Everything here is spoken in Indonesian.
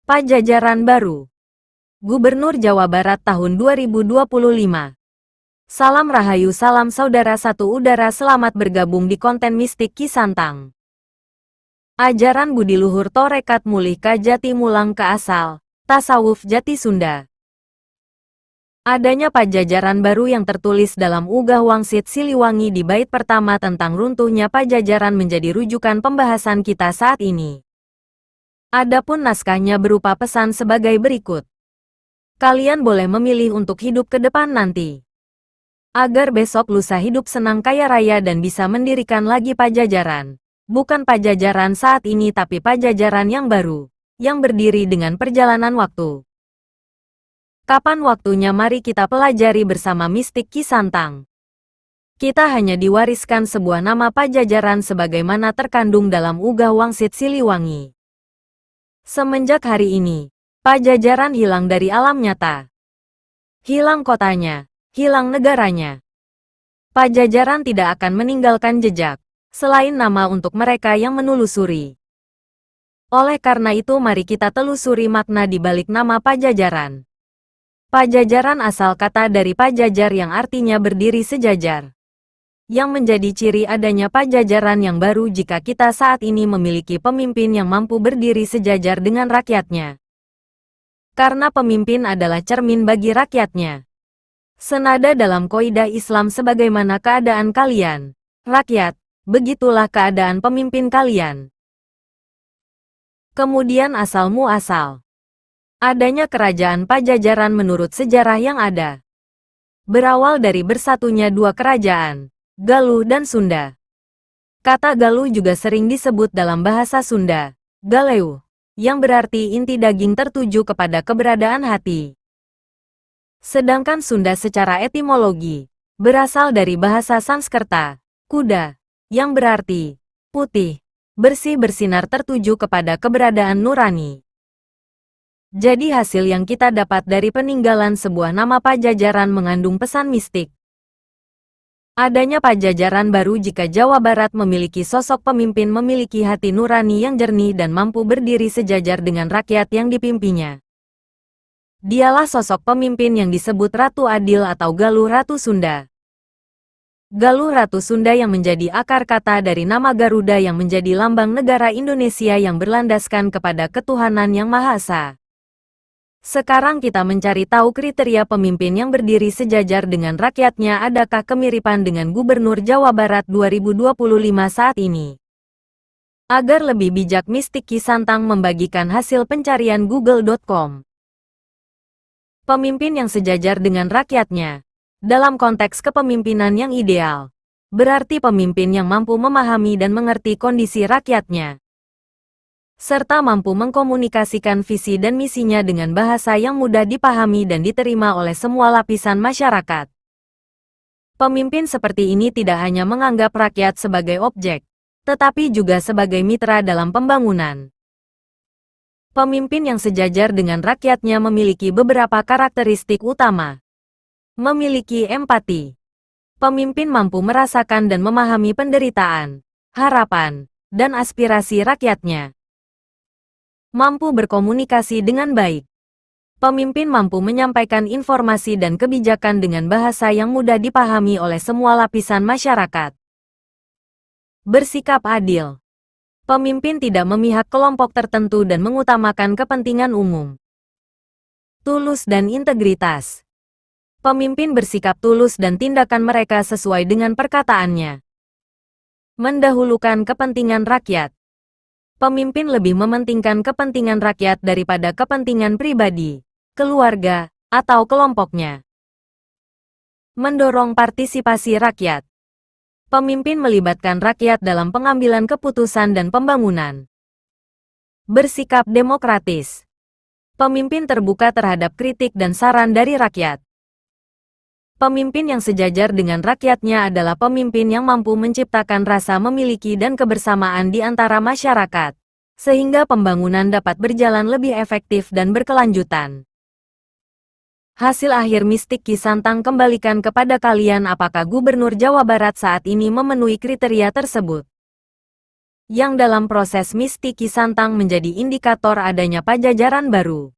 Pajajaran baru. Gubernur Jawa Barat tahun 2025. Salam Rahayu, salam saudara satu udara, selamat bergabung di konten mistik Kisantang. Ajaran budi luhur Torekat Mulih Ka Jati Mulang ke asal, tasawuf Jati Sunda. Adanya pajajaran baru yang tertulis dalam Ugah Wangsit Siliwangi di bait pertama tentang runtuhnya pajajaran menjadi rujukan pembahasan kita saat ini. Adapun naskahnya berupa pesan sebagai berikut. Kalian boleh memilih untuk hidup ke depan nanti. Agar besok lusa hidup senang kaya raya dan bisa mendirikan lagi pajajaran. Bukan pajajaran saat ini tapi pajajaran yang baru, yang berdiri dengan perjalanan waktu. Kapan waktunya, mari kita pelajari bersama mistik Kisantang. Kita hanya diwariskan sebuah nama pajajaran sebagaimana terkandung dalam Ugah Wangsit Siliwangi. Semenjak hari ini, pajajaran hilang dari alam nyata. Hilang kotanya, hilang negaranya. Pajajaran tidak akan meninggalkan jejak, selain nama untuk mereka yang menelusuri. Oleh karena itu mari kita telusuri makna di balik nama pajajaran. Pajajaran asal kata dari pajajar yang artinya berdiri sejajar. Yang menjadi ciri adanya pajajaran yang baru jika kita saat ini memiliki pemimpin yang mampu berdiri sejajar dengan rakyatnya. Karena pemimpin adalah cermin bagi rakyatnya. Senada dalam kaidah Islam, sebagaimana keadaan kalian, rakyat, begitulah keadaan pemimpin kalian. Kemudian asal muasal. Adanya kerajaan Pajajaran menurut sejarah yang ada. Berawal dari bersatunya dua kerajaan, Galuh dan Sunda. Kata Galuh juga sering disebut dalam bahasa Sunda, Galeu, yang berarti inti daging tertuju kepada keberadaan hati. Sedangkan Sunda secara etimologi, berasal dari bahasa Sanskerta, kuda, yang berarti putih, bersih, bersinar, tertuju kepada keberadaan nurani. Jadi hasil yang kita dapat dari peninggalan sebuah nama pajajaran mengandung pesan mistik. Adanya pajajaran baru jika Jawa Barat memiliki sosok pemimpin memiliki hati nurani yang jernih dan mampu berdiri sejajar dengan rakyat yang dipimpinnya. Dialah sosok pemimpin yang disebut Ratu Adil atau Galuh Ratu Sunda. Galuh Ratu Sunda yang menjadi akar kata dari nama Garuda yang menjadi lambang negara Indonesia yang berlandaskan kepada ketuhanan yang Maha Esa. Sekarang kita mencari tahu kriteria pemimpin yang berdiri sejajar dengan rakyatnya. Adakah kemiripan dengan Gubernur Jawa Barat 2025 saat ini? Agar lebih bijak, mistik Kisantang membagikan hasil pencarian google.com. Pemimpin yang sejajar dengan rakyatnya. Dalam konteks kepemimpinan yang ideal, berarti pemimpin yang mampu memahami dan mengerti kondisi rakyatnya, serta mampu mengkomunikasikan visi dan misinya dengan bahasa yang mudah dipahami dan diterima oleh semua lapisan masyarakat. Pemimpin seperti ini tidak hanya menganggap rakyat sebagai objek, tetapi juga sebagai mitra dalam pembangunan. Pemimpin yang sejajar dengan rakyatnya memiliki beberapa karakteristik utama. Memiliki empati. Pemimpin mampu merasakan dan memahami penderitaan, harapan, dan aspirasi rakyatnya. Mampu berkomunikasi dengan baik. Pemimpin mampu menyampaikan informasi dan kebijakan dengan bahasa yang mudah dipahami oleh semua lapisan masyarakat. Bersikap adil. Pemimpin tidak memihak kelompok tertentu dan mengutamakan kepentingan umum. Tulus dan integritas. Pemimpin bersikap tulus dan tindakan mereka sesuai dengan perkataannya. Mendahulukan kepentingan rakyat. Pemimpin lebih mementingkan kepentingan rakyat daripada kepentingan pribadi, keluarga, atau kelompoknya. Mendorong partisipasi rakyat. Pemimpin melibatkan rakyat dalam pengambilan keputusan dan pembangunan. Bersikap demokratis. Pemimpin terbuka terhadap kritik dan saran dari rakyat. Pemimpin yang sejajar dengan rakyatnya adalah pemimpin yang mampu menciptakan rasa memiliki dan kebersamaan di antara masyarakat, sehingga pembangunan dapat berjalan lebih efektif dan berkelanjutan. Hasil akhir mistik Kisantang kembalikan kepada kalian, apakah Gubernur Jawa Barat saat ini memenuhi kriteria tersebut? yang dalam proses mistik Kisantang menjadi indikator adanya pajajaran baru.